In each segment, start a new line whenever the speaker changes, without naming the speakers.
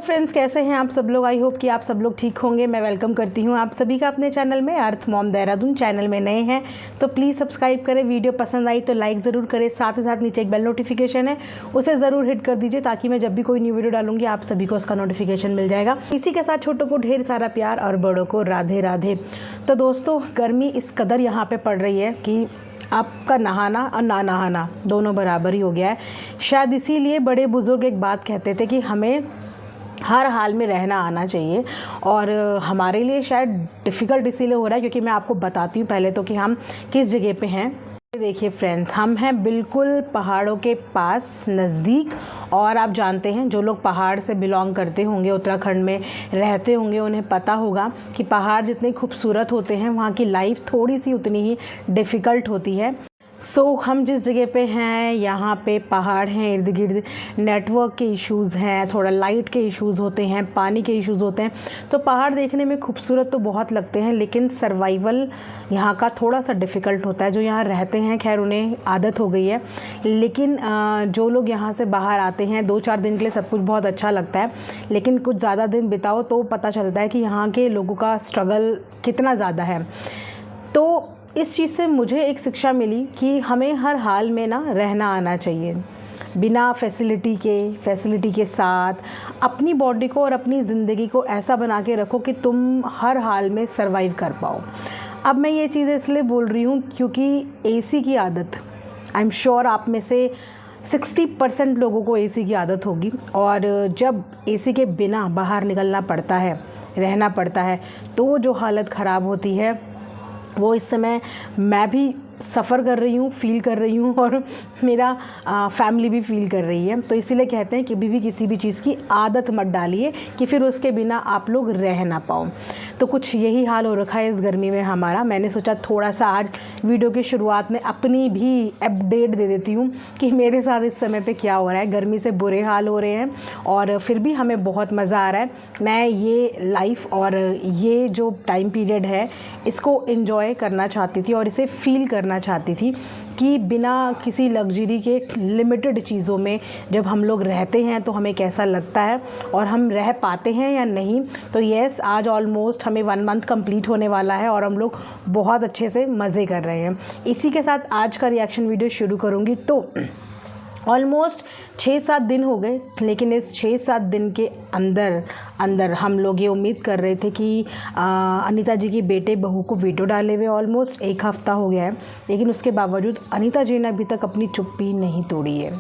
Friends, कैसे हैं आप सब लोग। आई होप कि आप सब लोग ठीक होंगे। मैं वेलकम करती हूं आप सभी का अपने चैनल में अर्थ मॉम देहरादून। चैनल में नए हैं तो प्लीज़ सब्सक्राइब करें। वीडियो पसंद आई तो लाइक ज़रूर करें। साथ ही साथ नीचे एक बेल नोटिफिकेशन है, उसे ज़रूर हिट कर दीजिए ताकि मैं जब भी कोई न्यू वीडियो डालूंगी आप सभी को उसका नोटिफिकेशन मिल जाएगा। इसी के साथ छोटों को ढेर सारा प्यार और बड़ों को राधे राधे। तो दोस्तों, गर्मी इस कदर यहाँ पर पड़ रही है कि आपका नहाना और ना नहाना दोनों बराबर ही हो गया है। शायद इसीलिए बड़े बुज़ुर्ग एक बात कहते थे कि हमें हर हाल में रहना आना चाहिए, और हमारे लिए शायद डिफ़िकल्ट इसीलिए हो रहा है क्योंकि मैं आपको बताती हूँ पहले तो कि हम किस जगह पे हैं। देखिए फ्रेंड्स, हम हैं बिल्कुल पहाड़ों के पास नज़दीक, और आप जानते हैं जो लोग पहाड़ से बिलोंग करते होंगे, उत्तराखंड में रहते होंगे, उन्हें पता होगा कि पहाड़ जितने खूबसूरत होते हैं वहाँ की लाइफ थोड़ी सी उतनी ही डिफ़िकल्ट होती है। हम जिस जगह पे हैं यहाँ पे पहाड़ हैं इर्द गिर्द, नेटवर्क के इश्यूज़ हैं, थोड़ा लाइट के इश्यूज़ होते हैं, पानी के इश्यूज़ होते हैं। तो पहाड़ देखने में खूबसूरत तो बहुत लगते हैं, लेकिन सर्वाइवल यहाँ का थोड़ा सा डिफ़िकल्ट होता है। जो यहाँ रहते हैं खैर उन्हें आदत हो गई है, लेकिन जो लोग यहाँ से बाहर आते हैं 2-4 दिन के लिए सब कुछ बहुत अच्छा लगता है, लेकिन कुछ ज़्यादा दिन बिताओ तो पता चलता है कि यहाँ के लोगों का स्ट्रगल कितना ज़्यादा है। तो इस चीज़ से मुझे एक शिक्षा मिली कि हमें हर हाल में ना रहना आना चाहिए, बिना फैसिलिटी के साथ अपनी बॉडी को और अपनी ज़िंदगी को ऐसा बना के रखो कि तुम हर हाल में सर्वाइव कर पाओ। अब मैं ये चीज़ें इसलिए बोल रही हूँ क्योंकि एसी की आदत, आई एम श्योर आप में से 60% लोगों को एसी की आदत होगी, और जब एसी के बिना बाहर निकलना पड़ता है, रहना पड़ता है, तो जो हालत ख़राब होती है वो इस समय मैं भी सफ़र कर रही हूँ, फ़ील कर रही हूँ, और मेरा फैमिली भी फ़ील कर रही है। तो इसीलिए कहते हैं कि कभी भी किसी भी चीज़ की आदत मत डालिए कि फिर उसके बिना आप लोग रह ना पाओ। तो कुछ यही हाल हो रखा है इस गर्मी में हमारा। मैंने सोचा थोड़ा सा आज वीडियो की शुरुआत में अपनी भी अपडेट दे देती हूँ कि मेरे साथ इस समय पे क्या हो रहा है। गर्मी से बुरे हाल हो रहे हैं और फिर भी हमें बहुत मज़ा आ रहा है। मैं ये लाइफ और ये जो टाइम पीरियड है इसको एंजॉय करना चाहती थी और इसे फ़ील करना चाहती थी कि बिना किसी लग्जरी के लिमिटेड चीज़ों में जब हम लोग रहते हैं तो हमें कैसा लगता है और हम रह पाते हैं या नहीं। तो यस, आज ऑलमोस्ट हमें 1 मंथ कंप्लीट होने वाला है और हम लोग बहुत अच्छे से मज़े कर रहे हैं। इसी के साथ आज का रिएक्शन वीडियो शुरू करूँगी। तो ऑलमोस्ट 6-7 दिन हो गए, लेकिन इस 6-7 दिन के अंदर हम लोग ये उम्मीद कर रहे थे कि अनीता जी की बेटे बहू को वीडियो डाले हुए ऑलमोस्ट 1 हफ़्ता हो गया है, लेकिन उसके बावजूद अनीता जी ने अभी तक अपनी चुप्पी नहीं तोड़ी है।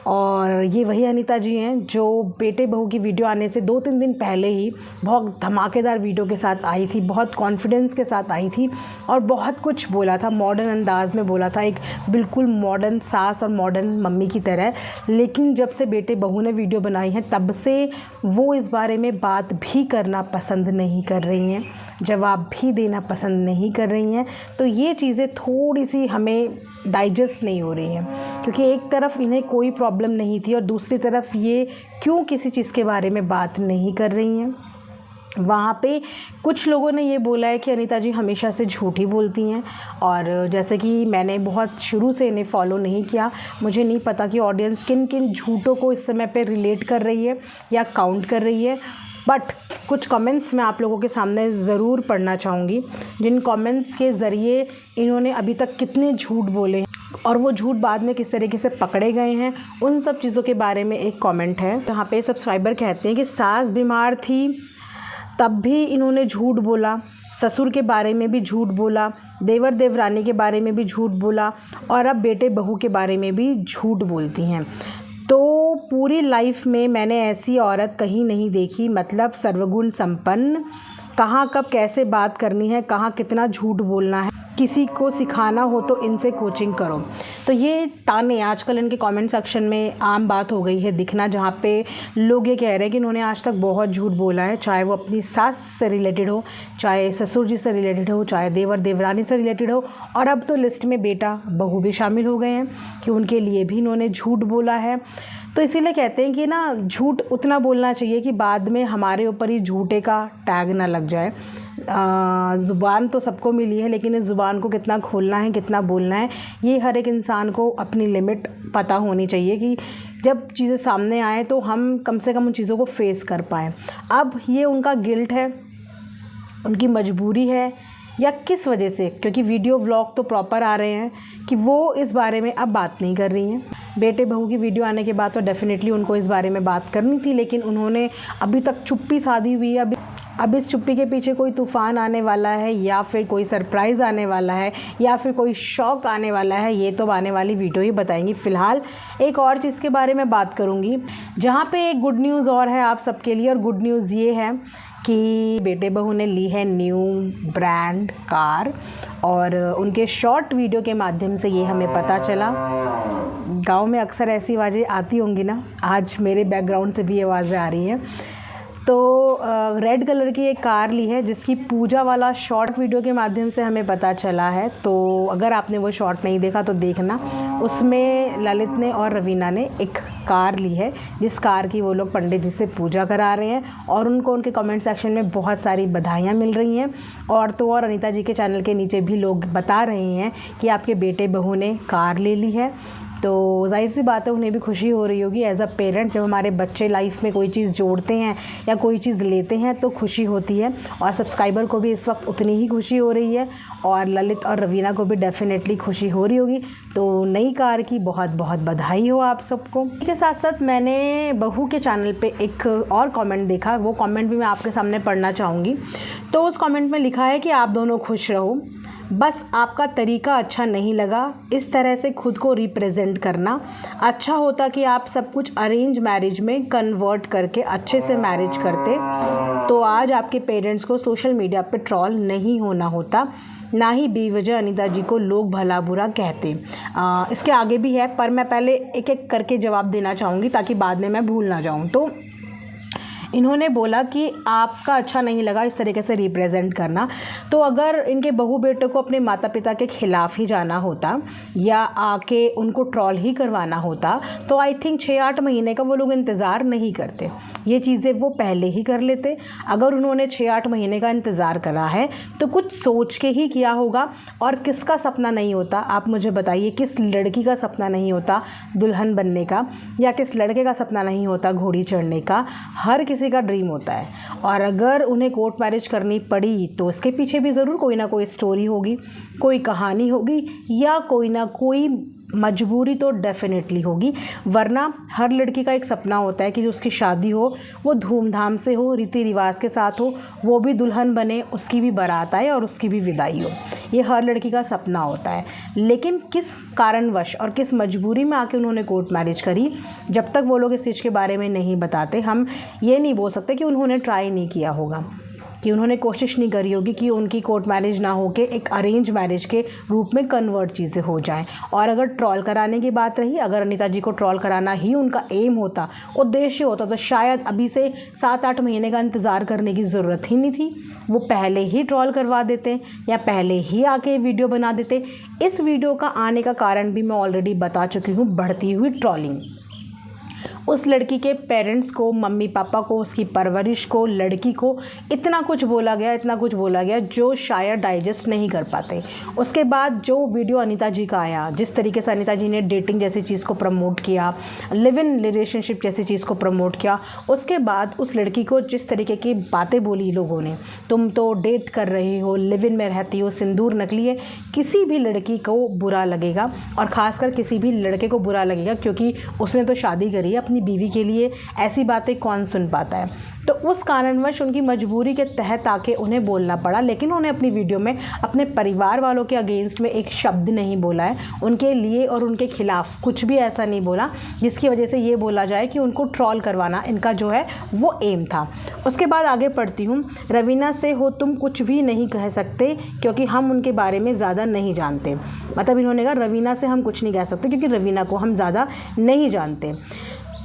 और ये वही अनीता जी हैं जो बेटे बहू की वीडियो आने से 2-3 दिन पहले ही बहुत धमाकेदार वीडियो के साथ आई थी, बहुत कॉन्फिडेंस के साथ आई थी और बहुत कुछ बोला था, मॉडर्न अंदाज में बोला था, एक बिल्कुल मॉडर्न सास और मॉडर्न मम्मी की तरह। लेकिन जब से बेटे बहू ने वीडियो बनाई है तब से वो इस बारे में बात भी करना पसंद नहीं कर रही हैं, जवाब भी देना पसंद नहीं कर रही हैं। तो ये चीज़ें थोड़ी सी हमें डाइजेस्ट नहीं हो रही हैं, क्योंकि एक तरफ इन्हें कोई प्रॉब्लम नहीं थी और दूसरी तरफ ये क्यों किसी चीज़ के बारे में बात नहीं कर रही हैं। वहाँ पे कुछ लोगों ने ये बोला है कि अनीता जी हमेशा से झूठ ही बोलती हैं, और जैसे कि मैंने बहुत शुरू से इन्हें फॉलो नहीं किया, मुझे नहीं पता कि ऑडियंस किन किन झूठों को इस समय पे रिलेट कर रही है या काउंट कर रही है। बट कुछ कमेंट्स मैं आप लोगों के सामने ज़रूर पढ़ना चाहूँगी, जिन कमेंट्स के ज़रिए इन्होंने अभी तक कितने झूठ बोले हैं और वो झूठ बाद में किस तरीके से पकड़े गए हैं, उन सब चीज़ों के बारे में एक कमेंट है। यहाँ पे सब्सक्राइबर कहते हैं कि सास बीमार थी तब भी इन्होंने झूठ बोला, ससुर के बारे में भी झूठ बोला, देवर देवरानी के बारे में भी झूठ बोला, और अब बेटे बहू के बारे में भी झूठ बोलती हैं। तो पूरी लाइफ में मैंने ऐसी औरत कहीं नहीं देखी, मतलब सर्वगुण संपन्न। कहाँ कब कैसे बात करनी है, कहाँ कितना झूठ बोलना है, किसी को सिखाना हो तो इनसे कोचिंग करो। तो ये ताने आजकल इनके कमेंट सेक्शन में आम बात हो गई है दिखना, जहाँ पे लोग ये कह रहे हैं कि इन्होंने आज तक बहुत झूठ बोला है, चाहे वो अपनी सास से रिलेटेड हो, चाहे ससुर जी से रिलेटेड हो, चाहे देवर देवरानी से रिलेटेड हो, और अब तो लिस्ट में बेटा बहू भी शामिल हो गए हैं कि उनके लिए भी इन्होंने झूठ बोला है। तो इसीलिए कहते हैं कि ना झूठ उतना बोलना चाहिए कि बाद में हमारे ऊपर ही झूठे का टैग ना लग जाए। ज़ुबान तो सबको मिली है, लेकिन इस ज़ुबान को कितना खोलना है, कितना बोलना है, ये हर एक इंसान को अपनी लिमिट पता होनी चाहिए कि जब चीज़ें सामने आए तो हम कम से कम उन चीज़ों को फेस कर पाएँ। अब ये उनका गिल्ट है, उनकी मजबूरी है, या किस वजह से, क्योंकि वीडियो व्लॉग तो प्रॉपर आ रहे हैं कि वो इस बारे में अब बात नहीं कर रही हैं। बेटे बहू की वीडियो आने के बाद तो डेफ़िनेटली उनको इस बारे में बात करनी थी, लेकिन उन्होंने अभी तक चुप्पी साधी हुई है। अब इस चुप्पी के पीछे कोई तूफ़ान आने वाला है, या फिर कोई सरप्राइज़ आने वाला है, या फिर कोई शॉक आने वाला है, ये तो आने वाली वीडियो ही बताएंगी। फ़िलहाल एक और चीज़ के बारे में बात करूँगी, जहाँ पे एक गुड न्यूज़ और है आप सबके लिए। और गुड न्यूज़ ये है कि बेटे बहू ने ली है न्यू ब्रांड कार, और उनके शॉर्ट वीडियो के माध्यम से ये हमें पता चला। गांव में अक्सर ऐसी आवाज़ें आती होंगी ना, आज मेरे बैकग्राउंड से भी आवाज़ें आ रही हैं। तो रेड कलर की एक कार ली है, जिसकी पूजा वाला शॉर्ट वीडियो के माध्यम से हमें पता चला है। तो अगर आपने वो शॉर्ट नहीं देखा तो देखना। उसमें ललित ने और रवीना ने एक कार ली है, जिस कार की वो लोग पंडित जी से पूजा करा रहे हैं, और उनको उनके कमेंट सेक्शन में बहुत सारी बधाइयाँ मिल रही हैं। और तो और अनीता जी के चैनल के नीचे भी लोग बता रहे हैं कि आपके बेटे बहू ने कार ले ली है। तो जाहिर सी बात है उन्हें भी खुशी हो रही होगी एज़ अ पेरेंट। जब हमारे बच्चे लाइफ में कोई चीज़ जोड़ते हैं या कोई चीज़ लेते हैं तो खुशी होती है, और सब्सक्राइबर को भी इस वक्त उतनी ही खुशी हो रही है, और ललित और रवीना को भी डेफ़िनेटली खुशी हो रही होगी। तो नई कार की बहुत बहुत बधाई हो आप सबको। इसके साथ साथ मैंने बहू के चैनल पे एक और कमेंट देखा, वो कमेंट भी मैं आपके सामने पढ़ना चाहूँगी। तो उस कमेंट में लिखा है कि आप दोनों खुश रहो, बस आपका तरीका अच्छा नहीं लगा इस तरह से खुद को रिप्रेजेंट करना। अच्छा होता कि आप सब कुछ अरेंज मैरिज में कन्वर्ट करके अच्छे से मैरिज करते, तो आज आपके पेरेंट्स को सोशल मीडिया पे ट्रोल नहीं होना होता, ना ही बेवजह अनीता जी को लोग भला बुरा कहते। इसके आगे भी है, पर मैं पहले एक एक करके जवाब देना चाहूँगी ताकि बाद में मैं भूल ना जाऊँ। तो इन्होंने बोला कि आपका अच्छा नहीं लगा इस तरीके से रिप्रेजेंट करना। तो अगर इनके बहू बेटे को अपने माता पिता के ख़िलाफ़ ही जाना होता या आके उनको ट्रॉल ही करवाना होता, तो आई थिंक 6-8 महीने का वो लोग इंतज़ार नहीं करते, ये चीज़ें वो पहले ही कर लेते। अगर उन्होंने 6-8 महीने का इंतज़ार करा है तो कुछ सोच के ही किया होगा। और किसका सपना नहीं होता, आप मुझे बताइए, किस लड़की का सपना नहीं होता दुल्हन बनने का, या किस लड़के का सपना नहीं होता घोड़ी चढ़ने का। हर किसी का ड्रीम होता है, और अगर उन्हें कोर्ट मैरिज करनी पड़ी तो इसके पीछे भी ज़रूर कोई ना कोई स्टोरी होगी, कोई कहानी होगी, या कोई ना कोई मजबूरी तो डेफिनेटली होगी। वरना हर लड़की का एक सपना होता है कि जो उसकी शादी हो वो धूमधाम से हो, रीति रिवाज के साथ हो, वो भी दुल्हन बने, उसकी भी बारात आए और उसकी भी विदाई हो। ये हर लड़की का सपना होता है। लेकिन किस कारणवश और किस मजबूरी में आके उन्होंने कोर्ट मैरिज करी, जब तक वो लोग इस चीज़ के बारे में नहीं बताते, हम ये नहीं बोल सकते कि उन्होंने ट्राई नहीं किया होगा, कि उन्होंने कोशिश नहीं करी होगी कि उनकी कोर्ट मैरिज ना हो के एक अरेंज मैरिज के रूप में कन्वर्ट चीज़ें हो जाएं। और अगर ट्रॉल कराने की बात रही, अगर अनीता जी को ट्रॉल कराना ही उनका एम होता, उद्देश्य होता, तो शायद अभी से 7-8 महीने का इंतज़ार करने की ज़रूरत ही नहीं थी। वो पहले ही ट्रॉल करवा देते या पहले ही आके वीडियो बना देते। इस वीडियो का आने का कारण भी मैं ऑलरेडी बता चुकी हूँ, बढ़ती हुई ट्रॉलिंग। उस लड़की के पेरेंट्स को, मम्मी पापा को, उसकी परवरिश को, लड़की को इतना कुछ बोला गया जो शायद डाइजेस्ट नहीं कर पाते। उसके बाद जो वीडियो अनीता जी का आया, जिस तरीके से अनीता जी ने डेटिंग जैसी चीज़ को प्रमोट किया, लिव इन रिलेशनशिप जैसी चीज़ को प्रमोट किया, उसके बाद उस लड़की को जिस तरीके की बातें बोली लोगों ने, तुम तो डेट कर रही हो, लिव इन में रहती हो, सिंदूर नकली है, किसी भी लड़की को बुरा लगेगा, और ख़ासकर किसी भी लड़के को बुरा लगेगा, क्योंकि उसने तो शादी करी है अपनी बीवी के लिए। ऐसी बातें कौन सुन पाता है। तो उस कारणवश उनकी मजबूरी के तहत आके उन्हें बोलना पड़ा। लेकिन उन्हें अपनी वीडियो में अपने परिवार वालों के अगेंस्ट में एक शब्द नहीं बोला है, उनके लिए और उनके खिलाफ कुछ भी ऐसा नहीं बोला जिसकी वजह से ये बोला जाए कि उनको ट्रॉल करवाना इनका जो है वो एम था। उसके बाद आगे पढ़ती हूँ। रवीना से हो तुम कुछ भी नहीं कह सकते क्योंकि हम उनके बारे में ज़्यादा नहीं जानते। मतलब इन्होंने कहा रवीना से हम कुछ नहीं कह सकते क्योंकि रवीना को हम ज़्यादा नहीं जानते।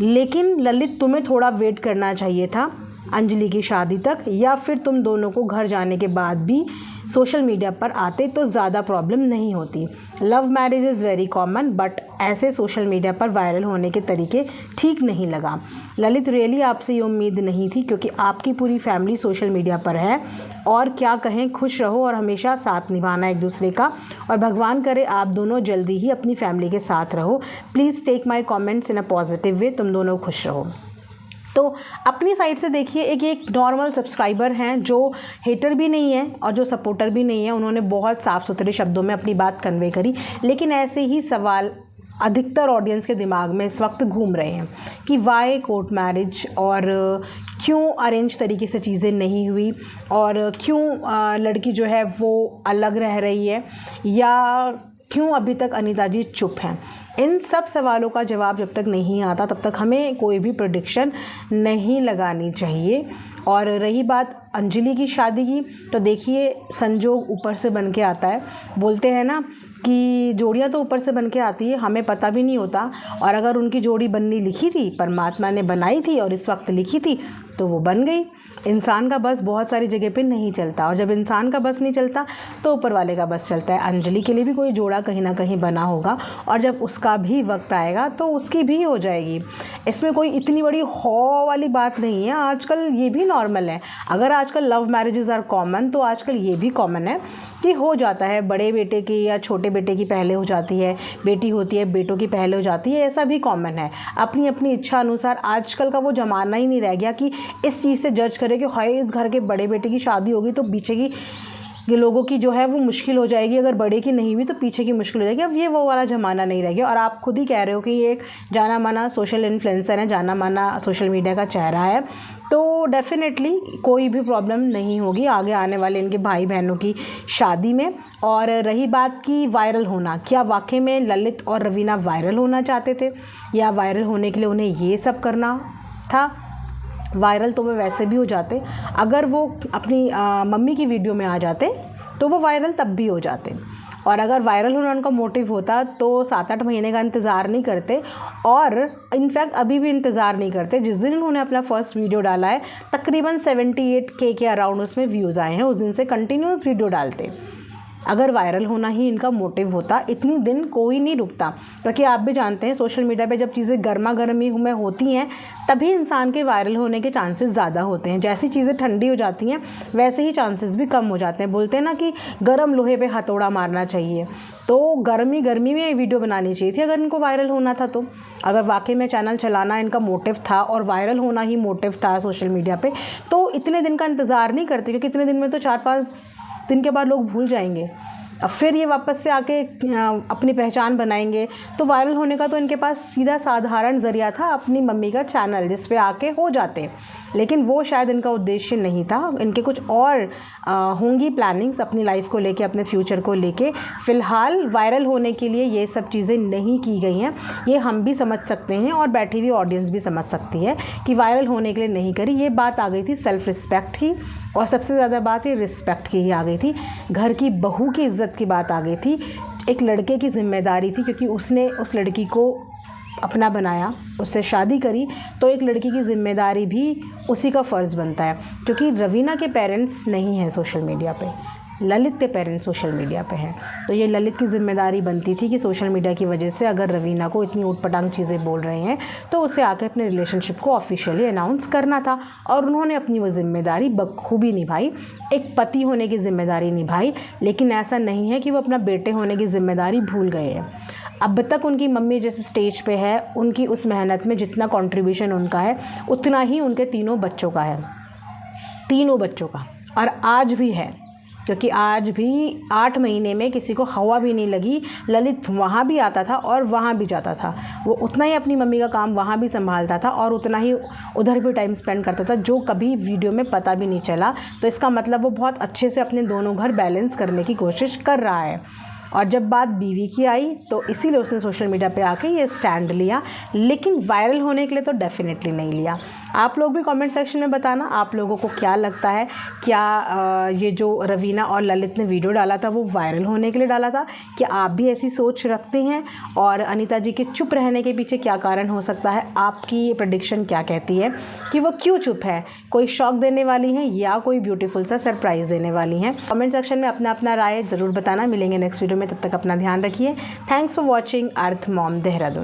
लेकिन ललित तुम्हें थोड़ा वेट करना चाहिए था, अंजलि की शादी तक, या फिर तुम दोनों को घर जाने के बाद भी सोशल मीडिया पर आते तो ज़्यादा प्रॉब्लम नहीं होती। Love marriage is very common, but ऐसे सोशल मीडिया पर वायरल होने के तरीके ठीक नहीं लगा। ललित, रियली आपसे ये उम्मीद नहीं थी, क्योंकि आपकी पूरी फैमिली सोशल मीडिया पर है। और क्या कहें, खुश रहो और हमेशा साथ निभाना एक दूसरे का, और भगवान करे आप दोनों जल्दी ही अपनी फैमिली के साथ रहो। Please take my comments in a positive way. तुम दोनों खुश रहो। तो अपनी साइड से देखिए, एक नॉर्मल सब्सक्राइबर हैं जो हेटर भी नहीं है और जो सपोर्टर भी नहीं है, उन्होंने बहुत साफ़ सुथरे शब्दों में अपनी बात कन्वे करी। लेकिन ऐसे ही सवाल अधिकतर ऑडियंस के दिमाग में इस वक्त घूम रहे हैं कि वाई कोर्ट मैरिज, और क्यों अरेंज तरीके से चीज़ें नहीं हुई, और क्यों लड़की जो है वो अलग रह रही है, या क्यों अभी तक अनीता जी चुप हैं। इन सब सवालों का जवाब जब तक नहीं आता तब तक हमें कोई भी प्रेडिक्शन नहीं लगानी चाहिए। और रही बात अंजलि की शादी की, तो देखिए संजोग ऊपर से बन के आता है। बोलते हैं ना कि जोड़ियाँ तो ऊपर से बन के आती है, हमें पता भी नहीं होता। और अगर उनकी जोड़ी बननी लिखी थी, परमात्मा ने बनाई थी और इस वक्त लिखी थी, तो वो बन गई। इंसान का बस बहुत सारी जगह पे नहीं चलता, और जब इंसान का बस नहीं चलता तो ऊपर वाले का बस चलता है। अंजलि के लिए भी कोई जोड़ा कहीं ना कहीं बना होगा, और जब उसका भी वक्त आएगा तो उसकी भी हो जाएगी। इसमें कोई इतनी बड़ी हौ वाली बात नहीं है। आजकल ये भी नॉर्मल है। अगर आजकल लव मैरिजेस आर कॉमन, तो आजकल ये भी कॉमन है कि हो जाता है। बड़े बेटे की या छोटे बेटे की पहले हो जाती है, बेटी होती है बेटों की पहले हो जाती है, ऐसा भी कॉमन है। अपनी अपनी इच्छा अनुसार। आजकल का वो ज़माना ही नहीं रह गया कि इस चीज़ से जज करे कि हाय इस घर के बड़े बेटे की शादी होगी तो पीछे की लोगों की जो है वो मुश्किल हो जाएगी, अगर बड़े की नहीं हुई तो पीछे की मुश्किल हो जाएगी। अब ये वो वाला ज़माना नहीं रह गया। और आप खुद ही कह रहे हो कि ये एक जाना माना सोशल इन्फ्लुएंसर है, जाना माना सोशल मीडिया का चेहरा है, तो डेफिनेटली कोई भी प्रॉब्लम नहीं होगी आगे आने वाले इनके भाई बहनों की शादी में। और रही बात की वायरल होना, क्या वाकई में ललित और रवीना वायरल होना चाहते थे, या वायरल होने के लिए उन्हें ये सब करना था? वायरल तो वो वैसे भी हो जाते, अगर वो अपनी मम्मी की वीडियो में आ जाते तो वो वायरल तब भी हो जाते। और अगर वायरल होना उनका मोटिव होता तो 7-8 महीने का इंतज़ार नहीं करते, और इनफैक्ट अभी भी इंतज़ार नहीं करते। जिस दिन उन्होंने अपना फर्स्ट वीडियो डाला है, तकरीबन 78K के अराउंड उसमें व्यूज़ आए हैं, उस दिन से कंटिन्यूस वीडियो डालते। अगर वायरल होना ही इनका मोटिव होता, इतनी दिन कोई नहीं रुकता। क्योंकि आप भी जानते हैं सोशल मीडिया पे जब चीज़ें गर्मा गर्मी में होती हैं तभी इंसान के वायरल होने के चांसेस ज़्यादा होते हैं। जैसी चीज़ें ठंडी हो जाती हैं वैसे ही चांसेस भी कम हो जाते हैं। बोलते हैं ना कि गर्म लोहे पे हथौड़ा मारना चाहिए, तो गर्मी में वीडियो बनानी चाहिए थी अगर इनको वायरल होना था तो। अगर वाकई में चैनल चलाना इनका मोटिव था और वायरल होना ही मोटिव था सोशल मीडिया पे, तो इतने दिन का इंतज़ार नहीं करते, क्योंकि इतने दिन में तो 4-5 दिन के बाद लोग भूल जाएंगे। अब फिर ये वापस से आके अपनी पहचान बनाएंगे। तो वायरल होने का तो इनके पास सीधा साधारण ज़रिया था, अपनी मम्मी का चैनल, जिस पे आके हो जाते। लेकिन वो शायद इनका उद्देश्य नहीं था। इनके कुछ और होंगी प्लानिंग्स अपनी लाइफ को लेके, अपने फ्यूचर को लेके। फ़िलहाल वायरल होने के लिए ये सब चीज़ें नहीं की गई हैं। ये हम भी समझ सकते हैं और बैठी हुई ऑडियंस भी समझ सकती है कि वायरल होने के लिए नहीं करी। ये बात आ गई थी सेल्फ़ रिस्पेक्ट की, और सबसे ज़्यादा बात ये रिस्पेक्ट की ही आ गई थी। घर की बहू की इज़्ज़त की बात आ गई थी। एक लड़के की ज़िम्मेदारी थी, क्योंकि उसने उस लड़की को अपना बनाया, उससे शादी करी, तो एक लड़की की ज़िम्मेदारी भी उसी का फ़र्ज़ बनता है। क्योंकि रवीना के पेरेंट्स नहीं हैं सोशल मीडिया पे, ललित के पेरेंट्स सोशल मीडिया पे हैं, तो ये ललित की ज़िम्मेदारी बनती थी कि सोशल मीडिया की वजह से अगर रवीना को इतनी ऊटपटांग चीज़ें बोल रहे हैं तो उससे आकर अपने रिलेशनशिप को ऑफिशियली अनाउंस करना था। और उन्होंने अपनी वो ज़िम्मेदारी बखूबी निभाई, एक पति होने की ज़िम्मेदारी निभाई। लेकिन ऐसा नहीं है कि वो अपना बेटे होने की ज़िम्मेदारी भूल गए हैं। अब तक उनकी मम्मी जिस स्टेज पे है, उनकी उस मेहनत में जितना कंट्रीब्यूशन उनका है उतना ही उनके तीनों बच्चों का है, तीनों बच्चों का। और आज भी है, क्योंकि आज भी 8 महीने में किसी को हवा भी नहीं लगी। ललित वहाँ भी आता था और वहाँ भी जाता था, वो उतना ही अपनी मम्मी का काम वहाँ भी संभालता था और उतना ही उधर भी टाइम स्पेंड करता था, जो कभी वीडियो में पता भी नहीं चला। तो इसका मतलब वो बहुत अच्छे से अपने दोनों घर बैलेंस करने की कोशिश कर रहा है। और जब बात बीवी की आई तो इसीलिए उसने सोशल मीडिया पे आके ये स्टैंड लिया, लेकिन वायरल होने के लिए तो डेफिनेटली नहीं लिया। आप लोग भी कमेंट सेक्शन में बताना आप लोगों को क्या लगता है। क्या ये जो रवीना और ललित ने वीडियो डाला था वो वायरल होने के लिए डाला था? क्या आप भी ऐसी सोच रखते हैं? और अनीता जी के चुप रहने के पीछे क्या कारण हो सकता है? आपकी प्रेडिक्शन क्या कहती है कि वो क्यों चुप है? कोई शॉक देने वाली हैं या कोई ब्यूटीफुल सा सरप्राइज़ देने वाली हैं? कमेंट सेक्शन में अपना अपना राय ज़रूर बताना। मिलेंगे नेक्स्ट वीडियो में, तब तक अपना ध्यान रखिए। Thanks for watching earth mom Dehradun.